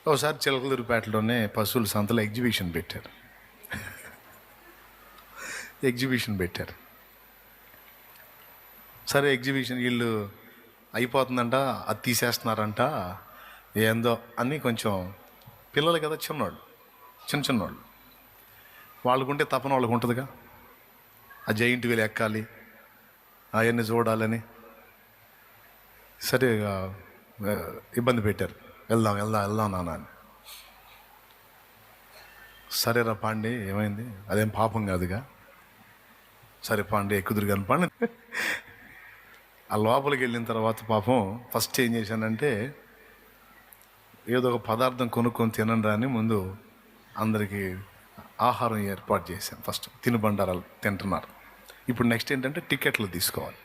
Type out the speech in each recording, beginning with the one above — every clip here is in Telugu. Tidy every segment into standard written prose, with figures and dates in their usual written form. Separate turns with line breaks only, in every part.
ఒకసారి చిలకలూరిపేటలోనే పశువుల సంతలో ఎగ్జిబిషన్ పెట్టారు. సరే ఎగ్జిబిషన్ వీళ్ళు అయిపోతుందంట, అది తీసేస్తున్నారంట, ఏందో అని కొంచెం పిల్లలు కదా, చిన్నవాళ్ళు వాళ్ళకుంటే తపన వాళ్ళకు ఉంటుందిగా, ఆ జైంట్ వీలు ఎక్కాలి, అవన్నీ చూడాలని. సరే ఇబ్బంది పెట్టారు, వెళ్దాం నాన్న అని. సరేరా పాండి, ఏమైంది, అదేం పాపం కాదుగా, సరే పాండి ఎక్కుదురు కానీ పాండి. ఆ లోపలికి వెళ్ళిన తర్వాత పాపం ఫస్ట్ ఏం చేశానంటే, ఏదో ఒక పదార్థం కొనుక్కొని తినండి అని ముందు అందరికీ ఆహారం ఏర్పాటు చేశాను. ఫస్ట్ తినుబండారాలు తింటున్నారు. ఇప్పుడు నెక్స్ట్ ఏంటంటే టికెట్లు తీసుకోవాలి.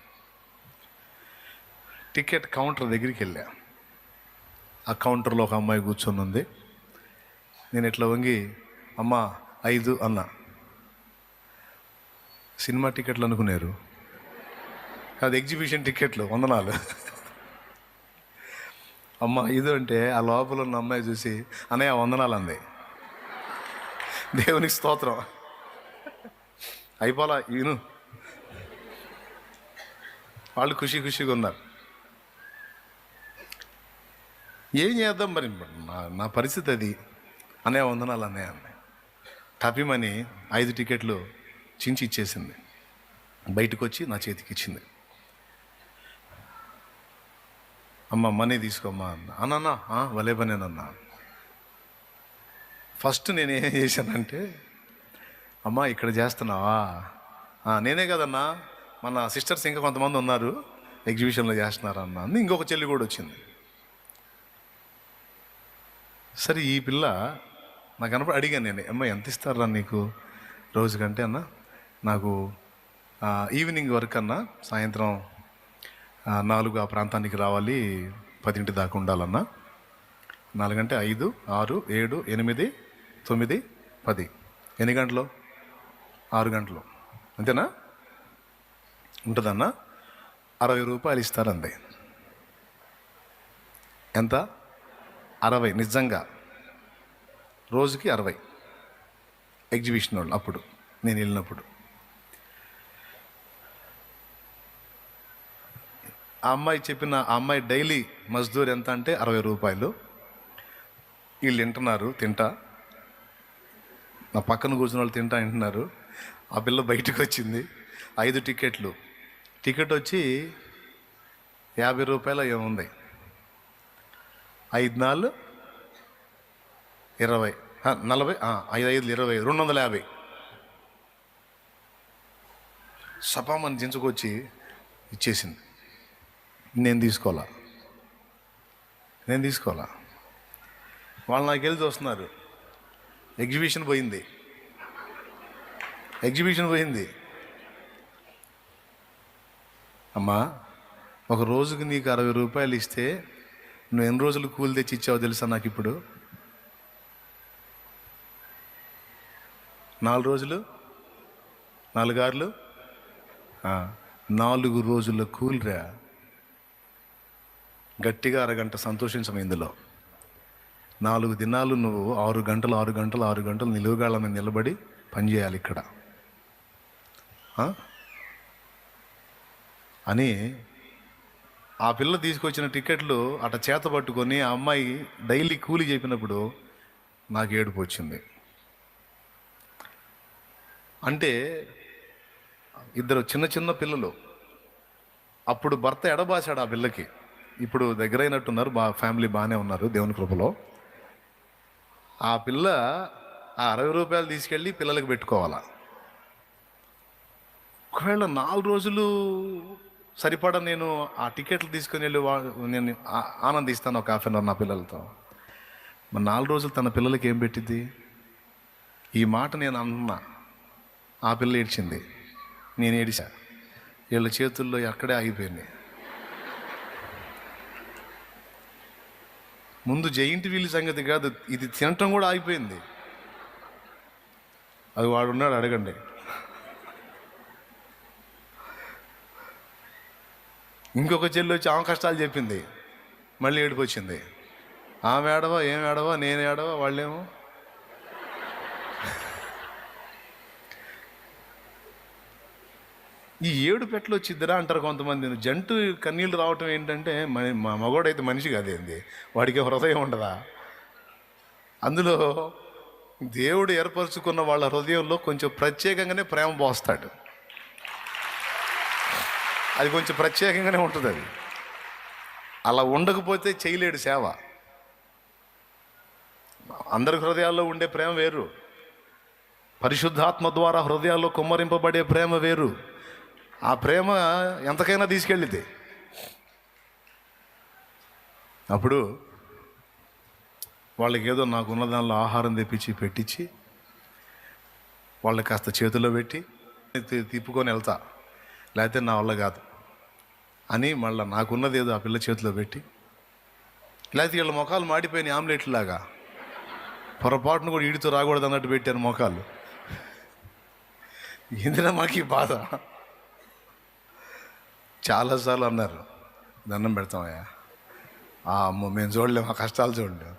టికెట్ కౌంటర్ దగ్గరికి వెళ్ళా. ఆ కౌంటర్లో ఒక అమ్మాయి కూర్చొని ఉంది. నేను ఇట్లా వంగి, అమ్మ 5 అన్నా. సినిమా టికెట్లు అనుకున్నారు, అది ఎగ్జిబిషన్ టికెట్లు, వందనాలు. అమ్మ 5 అంటే ఆ లోపల ఉన్న అమ్మాయి చూసి, అన్నయ్య వందనాలు అంది. దేవునికి స్తోత్రం. అయిపోలా ఈను, వాళ్ళు ఖుషిగా ఉన్నారు. ఏం చేద్దాం మరి, నా పరిస్థితి అది. అన్నయ్య వందనాలు అన్నయ్య అన్నయ్య. టపిమని 5 టికెట్లు చించి ఇచ్చేసింది. బయటకు వచ్చి నా చేతికి ఇచ్చింది. అమ్మ మనీ తీసుకోమ్మా అన్నా. భలే పనేనన్నా. ఫస్ట్ నేను ఏం చేశానంటే, అమ్మ ఇక్కడ చేస్తున్నావా, నేనే కదన్నా, మన సిస్టర్స్ ఇంకా కొంతమంది ఉన్నారు ఎగ్జిబిషన్లో చేస్తున్నారు అన్న. ఇంకొక చెల్లి కూడా వచ్చింది. సరే ఈ పిల్ల నాకు కనపడి అడిగాను నేను, అమ్మ ఎంత ఇస్తారా నీకు రోజుకంటే అన్న, నాకు ఈవినింగ్ వర్క్ అన్నా, సాయంత్రం 4 ఆ ప్రాంతానికి రావాలి, 10 దాకా ఉండాలన్నా. 4 అంటే 5, 6, 7, 8, 9, 10. ఎన్ని గంటలు? 6 గంటలు అంతేనా? ఉంటుందన్నా. 60 రూపాయలు ఇస్తారండి. ఎంత? 60. నిజంగా రోజుకి 60 ఎగ్జిబిషన్ వాళ్ళు. అప్పుడు నేను వెళ్ళినప్పుడు ఆ అమ్మాయి డైలీ మజ్దూర్ ఎంత అంటే 60 రూపాయలు. వీళ్ళు తింటా, నా పక్కన కూర్చున్న వాళ్ళు వింటున్నారు. ఆ పిల్ల బయటకు వచ్చింది. 5 టికెట్లు. టికెట్ వచ్చి 50 రూపాయలు ఏముంది. 5 4 20, 40, 5 5 20, 250. సపామని దించుకొచ్చి ఇచ్చేసింది. నేను తీసుకోవాలా. వాళ్ళు నాకు వెళ్ళి చూస్తున్నారు. ఎగ్జిబిషన్ పోయింది. అమ్మా, ఒక రోజుకి నీకు 60 రూపాయలు ఇస్తే నువ్వు ఎన్ని రోజులు కూలి తెచ్చి ఇచ్చావో తెలుసా నాకు ఇప్పుడు? 4 రోజులు, 4 ఆర్లు, 4 రోజుల కూలిరా. గట్టిగా అరగంట సంతోషించము ఇందులో. 4 దినాలు నువ్వు 6 గంటలు నిలువుగాళ్ళ మీద నిలబడి పనిచేయాలి ఇక్కడ అని. ఆ పిల్ల తీసుకొచ్చిన టికెట్లు అట చేత పట్టుకొని ఆ అమ్మాయి డైలీ కూలి చెప్పినప్పుడు నాకు ఏడుపు వచ్చింది. అంటే ఇద్దరు చిన్న పిల్లలు. అప్పుడు భర్త ఎడబాసాడు ఆ పిల్లకి. ఇప్పుడు దగ్గరైనట్టున్నారు, ఫ్యామిలీ బాగానే ఉన్నారు దేవుని కృపలో. ఆ పిల్ల ఆ 60 రూపాయలు తీసుకెళ్ళి పిల్లలకు పెట్టుకోవాలా. ఒకవేళ 4 రోజులు సరిపడా నేను ఆ టికెట్లు తీసుకుని వెళ్ళి నేను ఆనందిస్తాను ఒక ½ అవర్ నా పిల్లలతో. మరి 4 రోజులు తన పిల్లలకి ఏం పెట్టిద్ది? ఈ మాట నేను అన్నా. ఆ పిల్ల ఏడ్చింది, నేను ఏడిచా. వీళ్ళ చేతుల్లో అక్కడే ఆగిపోయింది. ముందు జైంట్ వీల్ సంగతి కాదు, ఇది తినటం కూడా ఆగిపోయింది. అది వాడున్నాడు, అడగండి. ఇంకొక చెల్లి వచ్చి ఆమె కష్టాలు చెప్పింది, మళ్ళీ ఏడుపు వచ్చింది. ఆమె ఏడవా, ఏం ఏడవా, నేను ఏడవా, వాళ్ళేమో ఈ ఏడు పెట్లు వచ్చిద్దిరా అంటారు కొంతమంది. జంటు కన్నీళ్ళు రావటం ఏంటంటే, మా మగోడైతే మనిషి కాదేంది, వాడికి హృదయం ఉండదా? అందులో దేవుడు ఏర్పరచుకున్న వాళ్ళ హృదయంలో కొంచెం ప్రత్యేకంగానే ప్రేమ పోస్తాడు. అది కొంచెం ప్రత్యేకంగానే ఉంటుంది. అది అలా ఉండకపోతే చేయలేడు సేవ. అందరి హృదయాల్లో ఉండే ప్రేమ వేరు, పరిశుద్ధాత్మ ద్వారా హృదయాల్లో కుమ్మరింపబడే ప్రేమ వేరు. ఆ ప్రేమ ఎంతకైనా తీసుకెళ్ళితే అప్పుడు వాళ్ళకి ఏదో నాకున్న దానిలో ఆహారం తెప్పించి పెట్టించి వాళ్ళకి కాస్త చేతిలో పెట్టి తిప్పుకొని వెళ్తా, లేకపోతే నా వల్ల కాదు అని మళ్ళీ నాకున్నది ఏదో ఆ పిల్ల చేతిలో పెట్టి, లేకపోతే వీళ్ళ ముఖాలు మాడిపోయిన ఆమ్లెట్లాగా పొరపాటును కూడా ఈడితో రాకూడదు అన్నట్టు పెట్టారు ముఖాలు. ఎందుకంటే మాకు ఈ బాధ. చాలాసార్లు అన్నారు, దండం పెడతామయ్యా, అమ్మో మేము చూడలేము, ఆ కష్టాలు చూడలేము.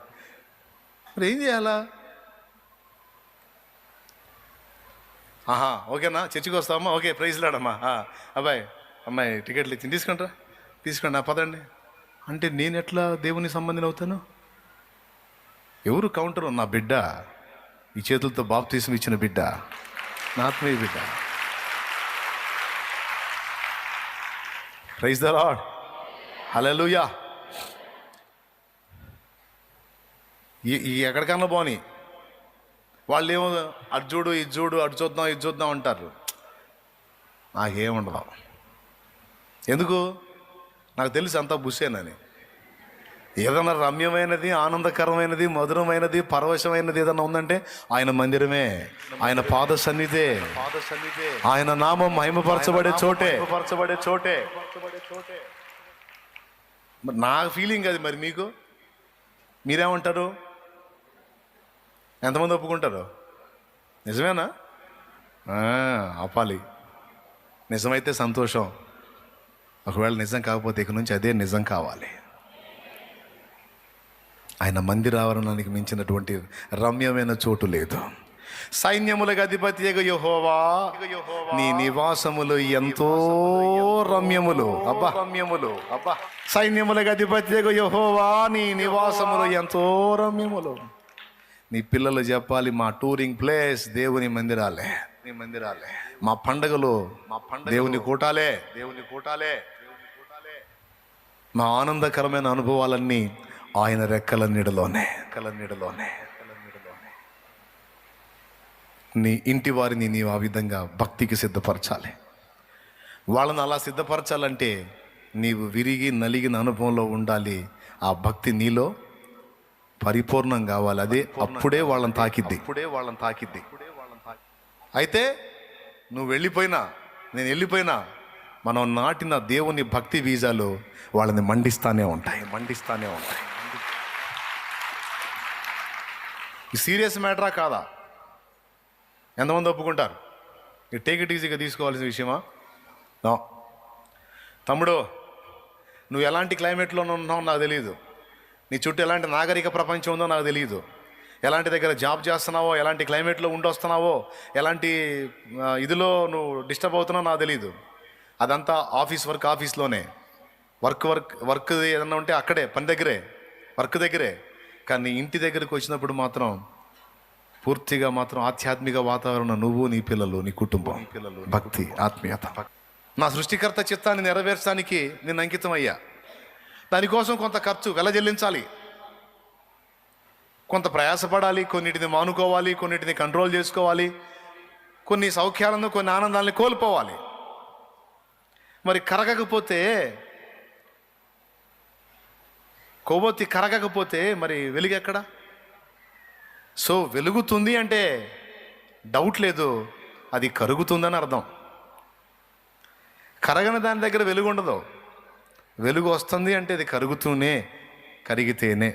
మరి ఏం చేయాలా? ఓకేనా, చర్చికి వస్తామా, ఓకే, ప్రైజ్ లాడమ్మా, అబ్బాయి అమ్మాయి టికెట్లు ఇచ్చి తీసుకోండి పదండి అంటే నేను ఎట్లా దేవుని సంబంధిని అవుతాను? ఎవరు కౌంటరు? నా బిడ్డ, ఈ చేతులతో బాప్తీసం ఇచ్చిన బిడ్డ, నా ఆత్మీయ బిడ్డ. ప్రైజ్ ద లార్డ్, హల్లెలూయా. ఈ ఎక్కడికన్నా పోని వాళ్ళు ఏమో అటు చూడు ఇది చూడు, అటు చూద్దాం ఇది చూద్దాం అంటారు. నాకేముండదు. ఎందుకు? నాకు తెలుసు అంతా బుస్సేనని. ఏదన్నా రమ్యమైనది, ఆనందకరమైనది, మధురమైనది, పరవశమైనది ఏదన్నా ఉందంటే ఆయన మందిరమే, ఆయన పాద సన్నిధే, ఆయన నామం మహిమపరచబడే చోటే. మరి నా ఫీలింగ్ అది. మరి మీరేమంటారు? ఎంతమంది ఒప్పుకుంటారు? నిజమేనా? ఆపాలి. నిజమైతే సంతోషం, ఒకవేళ నిజం కాకపోతే ఇక నుంచి అదే నిజం కావాలి. ఆయన మందిరావరణానికి మించినటువంటి రమ్యమైన చోటు లేదు. సైన్యములకు అధిపతియగు యెహోవా, నీ నివాసములు ఎంతో రమ్యములు. అబ్బా, సైన్యములకు అధిపతియగు యెహోవా, నీ నివాసములు ఎంతో రమ్యములు. నీ పిల్లలు చెప్పాలి, మా టూరింగ్ ప్లేస్ దేవుని మందిరాలే. మా పండగలు దేవుని కూటాలే. మా ఆనందకరమైన అనుభవాలన్నీ ఆయన రెక్కల నీడలోనే. నీ ఇంటి వారిని నీవు ఆ విధంగా భక్తికి సిద్ధపరచాలి. వాళ్ళని అలా సిద్ధపరచాలంటే నీవు విరిగి నలిగిన అనుభవంలో ఉండాలి. ఆ భక్తి నీలో పరిపూర్ణం కావాలి. అదే అప్పుడే వాళ్ళని తాకిద్ది. అయితే నువ్వు వెళ్ళిపోయినా, నేను వెళ్ళిపోయినా, మనం నాటిన దేవుని భక్తి బీజాలు వాళ్ళని మండిస్తానే ఉంటాయి. ఈ సీరియస్ మ్యాటరా కాదా? ఎంతమంది ఒప్పుకుంటారు? ఈ టేక్ ఇట్ ఈజీగా తీసుకోవాల్సిన విషయమా? నో. తమ్ముడు, నువ్వు ఎలాంటి క్లైమేట్లో ఉన్నావు నాకు తెలియదు. నీ చుట్టూ ఎలాంటి నాగరిక ప్రపంచం ఉందో నాకు తెలియదు. ఎలాంటి దగ్గర జాబ్ చేస్తున్నావో, ఎలాంటి క్లైమేట్లో ఉండొస్తున్నావో, ఎలాంటి ఇదిలో నువ్వు డిస్టర్బ్ అవుతున్నావో నాకు తెలియదు. అదంతా ఆఫీస్లోనే వర్క్ ఏదన్నా ఉంటే అక్కడే, పని దగ్గరే, వర్క్ దగ్గరే. కానీ ఇంటి దగ్గరికి వచ్చినప్పుడు మాత్రం పూర్తిగా ఆధ్యాత్మిక వాతావరణం, నువ్వు, నీ పిల్లలు, నీ కుటుంబం, భక్తి, ఆత్మీయత. నా సృష్టికర్త చిత్తాన్ని నెరవేర్చడానికి నేను అంకితం అయ్యా. దానికోసం కొంత ఖర్చు వెలజల్లించాలి, కొంత ప్రయాసపడాలి, కొన్నిటిని మానుకోవాలి, కొన్నిటిని కంట్రోల్ చేసుకోవాలి, కొన్ని సౌఖ్యాలను, కొన్ని ఆనందాలని కోల్పోవాలి. మరి కరగకపోతే, కొవ్వొత్తి కరగకపోతే మరి వెలుగెక్కడ? సో వెలుగుతుంది అంటే డౌట్ లేదు, అది కరుగుతుందని అర్థం. కరగని దాని దగ్గర వెలుగు ఉండదు. వెలుగు వస్తుంది అంటే అది కరిగితేనే.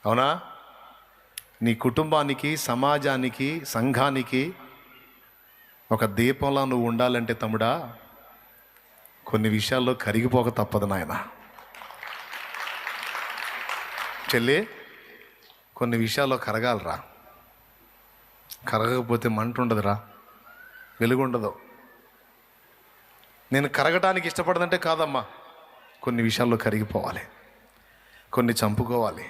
అవునా? నీ కుటుంబానికి, సమాజానికి, సంఘానికి ఒక దీపంలా నువ్వు ఉండాలంటే తమ్ముడా, కొన్ని విషయాల్లో కరిగిపోక తప్పదు నాయన. చెల్లి, కొన్ని విషయాల్లో కరగాలరా. కరగకపోతే మంట ఉండదురా, వెలుగుండదు. నేను కరగటానికి ఇష్టపడదంటే కాదమ్మా, కొన్ని విషయాల్లో కరిగిపోవాలి, కొన్ని చంపుకోవాలి,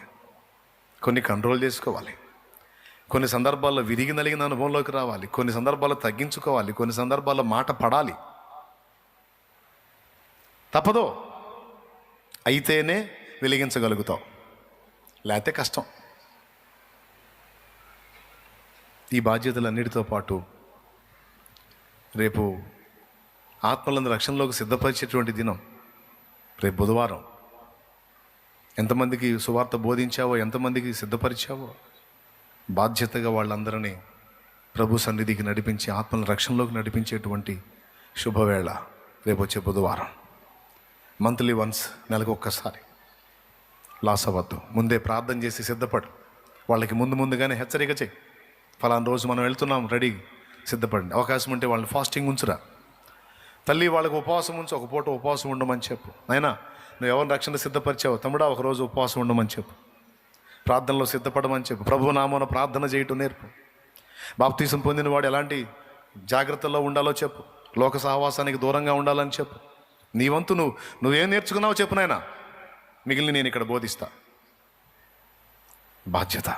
కొన్ని కంట్రోల్ చేసుకోవాలి, కొన్ని సందర్భాల్లో విరిగి నలిగిన అనుభవంలోకి రావాలి, కొన్ని సందర్భాల్లో తగ్గించుకోవాలి, కొన్ని సందర్భాల్లో మాట పడాలి. తప్పదో, అయితేనే వెలిగించగలుగుతాం, లేకపోతే కష్టం. ఈ బాధ్యతలన్నిటితో పాటు రేపు ఆత్మలను రక్షణలోకి సిద్ధపరిచేటువంటి దినం రేపు బుధవారం. ఎంతమందికి సువార్త బోధించావో, ఎంతమందికి సిద్ధపరిచావో, బాధ్యతగా వాళ్ళందరినీ ప్రభు సన్నిధికి నడిపించి ఆత్మల రక్షణలోకి నడిపించేటువంటి శుభవేళ రేపు వచ్చే బుధవారం. మంత్లీ వన్స్, నెలకు ఒక్కసారి లాస్ అవ్వద్దు. ముందే ప్రార్థన చేసి సిద్ధపడు. వాళ్ళకి ముందుగానే హెచ్చరిక చేయి. ఫలానా రోజు మనం వెళ్తున్నాం, రెడీ, సిద్ధపడండి. అవకాశం ఉంటే వాళ్ళని ఫాస్టింగ్ ఉంచురా. తల్లి, వాళ్ళకి ఉపవాసం ఉంచు, ఒక పూట ఉపవాసం ఉండమని చెప్పు. అయినా నువ్వు ఎవరిని రక్షణ సిద్ధపరిచావు తమ్ముడా, ఒకరోజు ఉపవాసం ఉండమని చెప్పు. ప్రార్థనలో సిద్ధపడమని చెప్పు. ప్రభు నామమున ప్రార్థన చేయటం నేర్పు. బాప్తీసం పొందిన వాడు ఎలాంటి జాగ్రత్తల్లో ఉండాలో చెప్పు. లోక సహవాసానికి దూరంగా ఉండాలని చెప్పు. నీ వంతు నువ్వేం నేర్చుకున్నావో చెప్పు నాయనా, మిగిలిన నేను ఇక్కడ బోధిస్తా. బాధ్యత.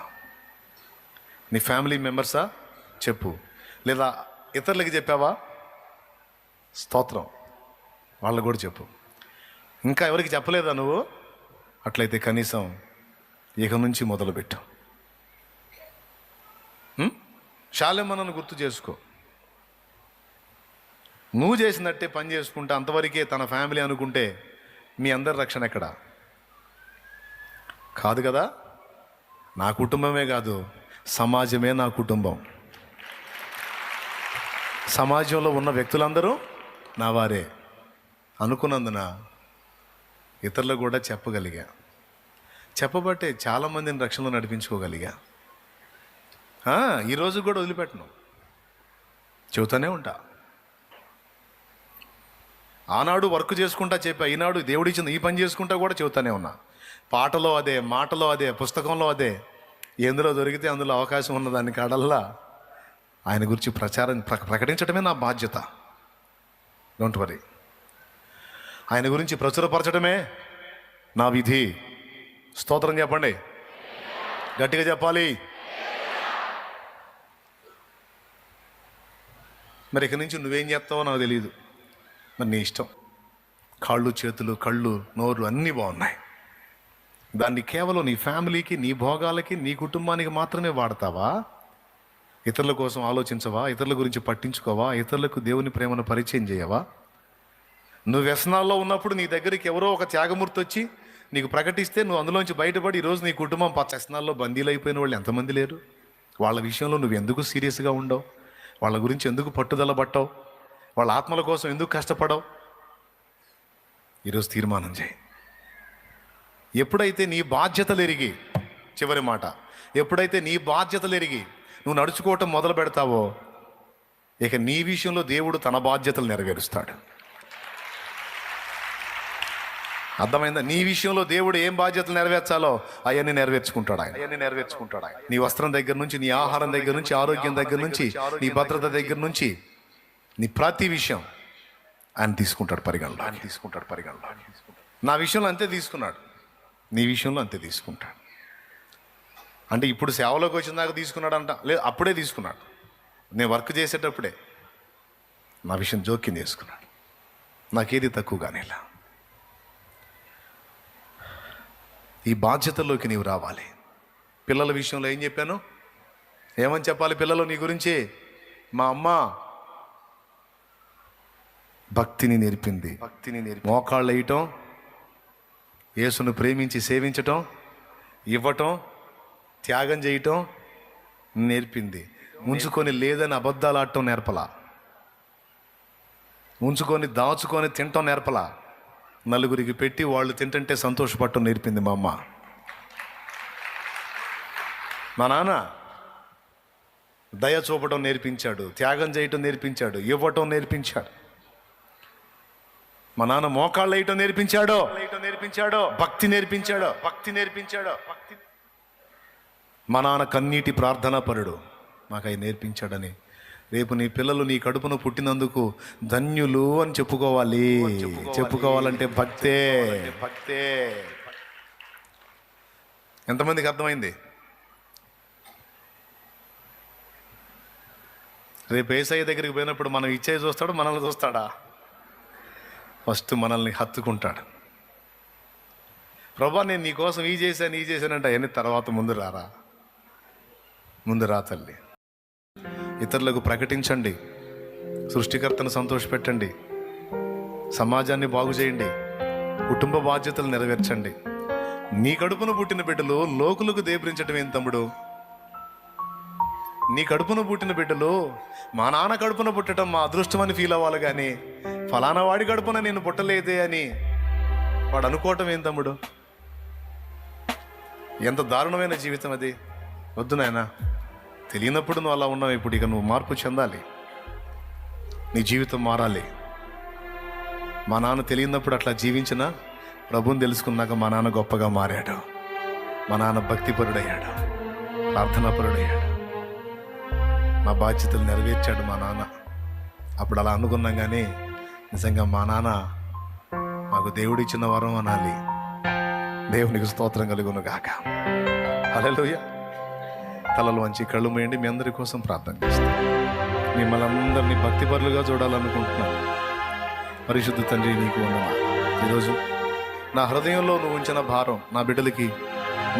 నీ ఫ్యామిలీ మెంబర్సా చెప్పు, లేదా ఇతరులకి చెప్పావా, స్తోత్రం, వాళ్ళకు కూడా చెప్పు. ఇంకా ఎవరికి చెప్పలేదా నువ్వు? అట్లయితే కనీసం ఇక నుంచి మొదలుపెట్టు. శాలెమ్మను గుర్తు చేసుకో. నువ్వు చేసినట్టే పని చేసుకుంటే అంతవరకే తన ఫ్యామిలీ అనుకుంటే మీ అందరి రక్షణ ఎక్కడ? కాదు కదా. నా కుటుంబమే కాదు, సమాజమే నా కుటుంబం. సమాజంలో ఉన్న వ్యక్తులందరూ నా వారే అనుకున్నందున ఇతరులకు కూడా చెప్పగలిగా. చెప్పబట్టే చాలామందిని రక్షణలో నడిపించుకోగలిగా. ఈరోజు కూడా వదిలిపెట్టను, చెబుతూనే ఉంటా. ఆనాడు వర్క్ చేసుకుంటా చెప్పా, ఈనాడు దేవుడిచ్చింది ఈ పని చేసుకుంటా కూడా చెబుతానే ఉన్నా. పాటలో అదే, మాటలో అదే, పుస్తకంలో అదే. ఎందులో దొరికితే అందులో అవకాశం ఉన్నదాన్ని కాడల్లా ఆయన గురించి ప్రకటించడమే నా బాధ్యత. Don't worry. ఆయన గురించి ప్రచురపరచడమే నా విధి. స్తోత్రం చెప్పండి, గట్టిగా చెప్పాలి. మరి ఇక్కడి నుంచి నువ్వేం చేస్తావో నాకు తెలియదు, మరి నీ ఇష్టం. కాళ్ళు, చేతులు, కళ్ళు, నోరు అన్నీ బాగున్నాయి. దాన్ని కేవలం నీ ఫ్యామిలీకి, నీ భోగాలకి, నీ కుటుంబానికి మాత్రమే వాడతావా? ఇతరుల కోసం ఆలోచించవా? ఇతరుల గురించి పట్టించుకోవా? ఇతరులకు దేవుని ప్రేమను పరిచయం చేయవా? నువ్వు వ్యసనాల్లో ఉన్నప్పుడు నీ దగ్గరికి ఎవరో ఒక త్యాగమూర్తి వచ్చి నీకు ప్రకటిస్తే నువ్వు అందులోంచి బయటపడి ఈరోజు నీ కుటుంబం వ్యసనాల్లో బందీలు అయిపోయిన వాళ్ళు ఎంతమంది లేరు? వాళ్ళ విషయంలో నువ్వు ఎందుకు సీరియస్గా ఉండవు? వాళ్ళ గురించి ఎందుకు పట్టుదల పట్టవు? వాళ్ళ ఆత్మల కోసం ఎందుకు కష్టపడవు? ఈరోజు తీర్మానం చేయి. ఎప్పుడైతే నీ బాధ్యతలు ఎరిగి, చివరి మాట, ఎప్పుడైతే నీ బాధ్యతలు ఎరిగి నువ్వు నడుచుకోవటం మొదలు పెడతావో, ఇక నీ విషయంలో దేవుడు తన బాధ్యతలు నెరవేరుస్తాడు. అర్థమైందా? నీ విషయంలో దేవుడు ఏం బాధ్యతలు నెరవేర్చాలో అవన్నీ నెరవేర్చుకుంటాడు ఆయన. నీ వస్త్రం దగ్గర నుంచి, నీ ఆహారం దగ్గర నుంచి, ఆరోగ్యం దగ్గర నుంచి, నీ భద్రత దగ్గర నుంచి, నీ ప్రతి విషయం ఆయన తీసుకుంటాడు పరిగణలో. నా విషయంలో అంతే తీసుకున్నాడు, నీ విషయంలో అంతే తీసుకుంటాడు. అంటే ఇప్పుడు సేవలోకి వచ్చిన దాకా తీసుకున్నాడు అంట, లేదు, అప్పుడే తీసుకున్నాడు. నేను వర్క్ చేసేటప్పుడే నా విషయం జోక్యం చేసుకున్నాడు. నాకేది తక్కువగానే ఇలా. ఈ బాధ్యతల్లోకి నీవు రావాలి. పిల్లల విషయంలో ఏం చెప్పాను? ఏమని చెప్పాలి పిల్లలు నీ గురించి? మా అమ్మ భక్తిని నేర్పింది. మోకాళ్ళు వేయటం, యేసును ప్రేమించి సేవించటం, ఇవ్వటం, త్యాగం చేయటం నేర్పింది. ఉంచుకొని లేదని అబద్ధాలు ఆడటం నేర్పలా. ఉంచుకొని దాచుకొని తినటం నేర్పలా. నలుగురికి పెట్టి వాళ్ళు తింటుంటే సంతోషపడటం నేర్పింది మా అమ్మ. మా నాన్న దయ చూపడం నేర్పించాడు, త్యాగం చేయటం నేర్పించాడు, ఇవ్వటం నేర్పించాడు. మా నాన్న మోకాళ్ళు వేయటం నేర్పించాడో, భక్తి నేర్పించాడో. మా నాన్న కన్నీటి ప్రార్థనా పరుడు, మాకు అవి నేర్పించాడని రేపు నీ పిల్లలు నీ కడుపును పుట్టినందుకు ధన్యులు అని చెప్పుకోవాలంటే భక్తే. ఎంతమందికి అర్థమైంది? రేపు యేసయ్య దగ్గరికి పోయినప్పుడు మనం ఇచ్చే చూస్తాడు, మనల్ని చూస్తాడా? ఫస్ట్ మనల్ని హత్తుకుంటాడు. ప్రభా నేను నీకోసం ఈ చేశానంటే అవన్నీ తర్వాత ముందు రా తల్లి. ఇతరులకు ప్రకటించండి, సృష్టికర్తను సంతోషపెట్టండి, సమాజాన్ని బాగు చేయండి, కుటుంబ బాధ్యతలు నెరవేర్చండి. నీ కడుపును పుట్టిన బిడ్డలు లోకులకు దేబ్రించటం ఏం తమ్ముడు? నీ కడుపున పుట్టిన బిడ్డలు మా నాన్న కడుపున పుట్టడం మా అదృష్టం అని ఫీల్ అవ్వాలి, కానీ ఫలానా వాడి కడుపున నేను పుట్టలేదే అని వాడు అనుకోవటం ఏం తమ్ముడు? ఎంత దారుణమైన జీవితం అది. వద్దు నాయనా, తెలియనప్పుడు నువ్వు అలా ఉన్నావు. ఇప్పుడు ఇక నువ్వు మార్పు చెందాలి, నీ జీవితం మారాలి. మా నాన్న తెలియనప్పుడు అట్లా జీవించిన ప్రభుని తెలుసుకున్నాక మా నాన్న గొప్పగా మారాడు. మా నాన్న భక్తిపరుడయ్యాడు, ప్రార్థనాపరుడయ్యాడు, మా బాధ్యతలు నెరవేర్చాడు మా నాన్న. అప్పుడు అలా అనుకున్నాం, కానీ నిజంగా మా నాన్న మాకు దేవుడిచ్చిన వరం అనాలి. దేవునికి స్తోత్రం కలుగును గాక. హల్లెలూయా. తలలు వంచి కళ్ళు మూయండి. మీ అందరి కోసం ప్రార్థన చేస్తాను. మిమ్మల్ని అందరినీ భక్తిపరులుగా చూడాలనుకుంటున్నాను. పరిశుద్ధ తండ్రి, నీకు వందనాలు. ఈరోజు నా హృదయంలో నువ్వు ఉంచిన భారం నా బిడ్డలకి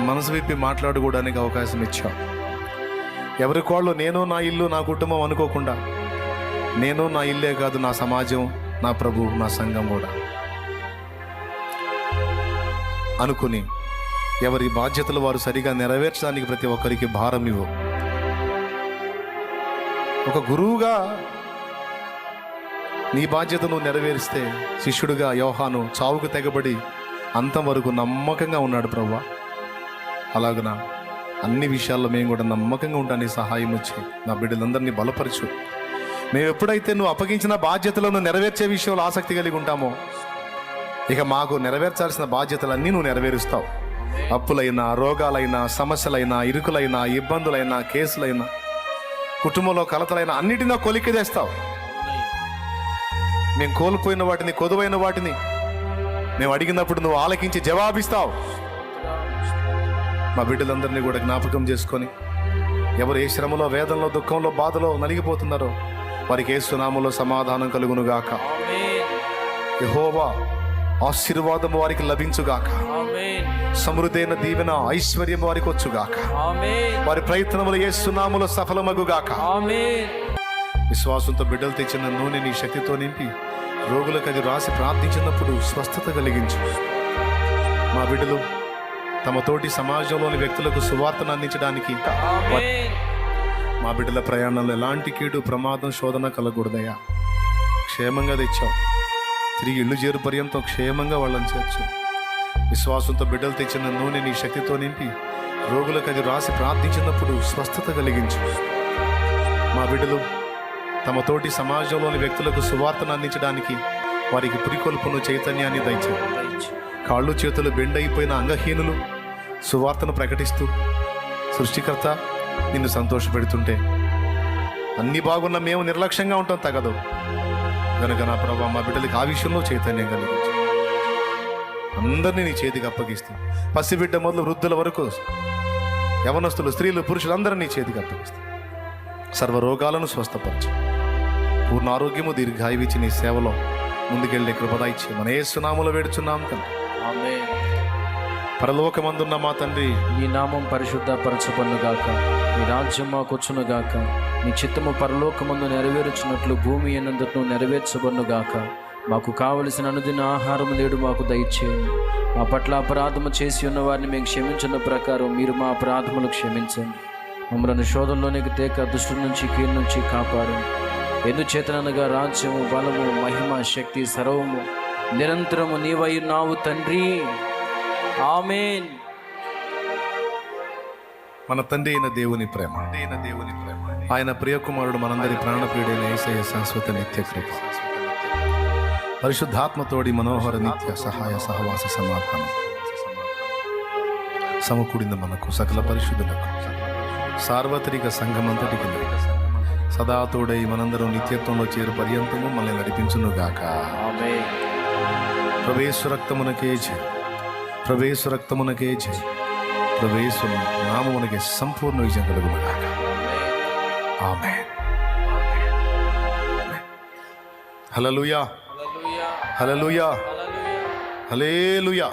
మనసు విప్పి మాట్లాడుకోవడానికి అవకాశం ఇచ్చావు. ఎవరి కోళ్ళు నేను, నా ఇల్లు, నా కుటుంబం అనుకోకుండా నేను, నా ఇల్లే కాదు, నా సమాజం, నా ప్రభు, నా సంఘం కూడా అనుకుని ఎవరి బాధ్యతలు వారు సరిగా నెరవేర్చడానికి ప్రతి ఒక్కరికి భారం ఇవ్వు. ఒక గురువుగా నీ బాధ్యతను నెరవేరిస్తే శిష్యుడిగా యోహాను చావుకు తెగబడి అంతం వరకు నమ్మకంగా ఉన్నాడు ప్రభువా. అలాగున అన్ని విషయాల్లో మేము కూడా నమ్మకంగా ఉంటానికి సహాయం వచ్చి నా బిడ్డలందరినీ బలపరచు. మేము ఎప్పుడైతే నువ్వు అప్పగించిన బాధ్యతలను నెరవేర్చే విషయంలో ఆసక్తి కలిగి ఉంటామో ఇక మాకు నెరవేర్చాల్సిన బాధ్యతలన్నీ నువ్వు నెరవేరుస్తావు. అప్పులైనా, రోగాలైనా, సమస్యలైనా, ఇరుకులైనా, ఇబ్బందులైనా, కేసులైనా, కుటుంబంలో కలతలైనా అన్నిటినీ కొలిక్కి తెస్తావు. మేము కోల్పోయిన వాటిని, కొదువైన వాటిని మేము అడిగినప్పుడు నువ్వు ఆలకించి జవాబిస్తావు. మా బిడ్డలందరినీ కూడా జ్ఞాపకం చేసుకొని ఎవరు ఏ శ్రమలో, వేదనలో, దుఃఖంలో, బాధలో నలిగిపోతున్నారో వారికి యేసు నామములో సమాధానం కలుగునుగాక. యెహోవా ఆశీర్వాదము వారికి లభించుగాక. సమృద్ధైన దీవెన, ఐశ్వర్యం వారికి వచ్చుగాక. వారి ప్రయత్నములు యేసు నామములో సఫలమగుగాక. విశ్వాసంతో బిడ్డలు తెచ్చిన నూనె నీ శక్తితో నింపి రోగులకు అది రాసి ప్రార్థించినప్పుడు స్వస్థత కలిగించు. మా బిడ్డలు తమ తోటి సమాజంలోని వ్యక్తులకు సువార్తను అందించడానికి మా బిడ్డల ప్రయాణంలో ఎలాంటి కీడు, ప్రమాదం, శోధన కలగకూడదయ్యా. క్షేమంగా తెచ్చావు. తిరిగి ఇల్లు చేరు పర్యంతం క్షేమంగా వాళ్ళని చేర్చు. విశ్వాసంతో బిడ్డలు తెచ్చిన నూనె నీ శక్తితో నింపి రోగులకు అది రాసి ప్రార్థించినప్పుడు స్వస్థత కలిగించు. మా బిడ్డలు తమ తోటి సమాజంలోని వ్యక్తులకు సువార్తను అందించడానికి వారికి పురికొల్పును, చైతన్యాన్ని దయచేయి. కాళ్ళు చేతులు బెండైపోయిన అంగహీనులు సువార్తను ప్రకటిస్తూ సృష్టికర్త నిన్ను సంతోషపెడుతుంటే అన్ని బాగున్న మేము నిర్లక్ష్యంగా ఉంటాం తగదు కనుక నా ప్రభా మా బిడ్డలకి ఆ విషయంలో చైతన్యం కలిగించు. అందరినీ నీ చేతికి అప్పగిస్తూ పసిబిడ్డ మొదలు వృద్ధుల వరకు యవనస్తులు, స్త్రీలు, పురుషులందరినీ నీ చేతికి అప్పగిస్తూ సర్వరోగాలను స్వస్థపరచు. పూర్ణ ఆరోగ్యము, దీర్ఘాయువిచ్చి నీ సేవలో ముందుకెళ్ళే కృపద ఇచ్చి మన యేసు నామములో వేడుచున్నాం తండ్రి.
ఆమేన్.
పరలోకమందున్న మా తండ్రి,
నీ నామం పరిశుద్ధపరచబడునుగాక. నీ రాజ్యం మాకొచ్చునుగాక. నీ చిత్తము పరలోకమందు నెరవేర్చున్నట్లు భూమి యందు నెరవేర్చబడునుగాక. మాకు కావలసిన అనుదిన ఆహారము నేడు మాకు దయచేయండి. మా పట్ల అపరాధము చేసి ఉన్న వారిని మేము క్షమించిన ప్రకారం మీరు మా అపరాధములు క్షమించండి. మమ్మల్ని శోధనలోనికి తేక దుష్టుల నుంచి, కీడు నుంచి కాపాడండి. ఎందుచేతనగా రాజ్యము, బలము, మహిమ, శక్తి సర్వము నిరంతరము నీవై ఉన్నావు తండ్రి. ఆమేన్.
మన తండ్రి అయిన దేవుని ప్రేమ, ఆయన ప్రియకుమారుడు మనందరి ప్రాణప్రియుడైన యేసయ్య శాశ్వత నిత్య కృప, పరిశుద్ధాత్మతోడి మనోహర నిత్య సహాయ సహవాస సమాధానం సమకూడిన మనకు సకల పరిశుద్ధులకు సార్వత్రిక సంఘమంతటికి సదా తోడై మనందరం నిత్యత్వంలో చేరు పర్యంతము మనల్ని నడిపించునుగాక.
ఆమేన్.
ప్రవేశు రక్తమునకే జయ, ప్రవేశు రక్తమునకే జయ, ప్రవేశు నామమునకే సంపూర్ణ విజయం కలుగునుగాక. ఆమేన్. హల్లెలూయా,
హల్లెలూయా,
హల్లెలూయా,
హల్లెలూయా.
హల్లెలూయా.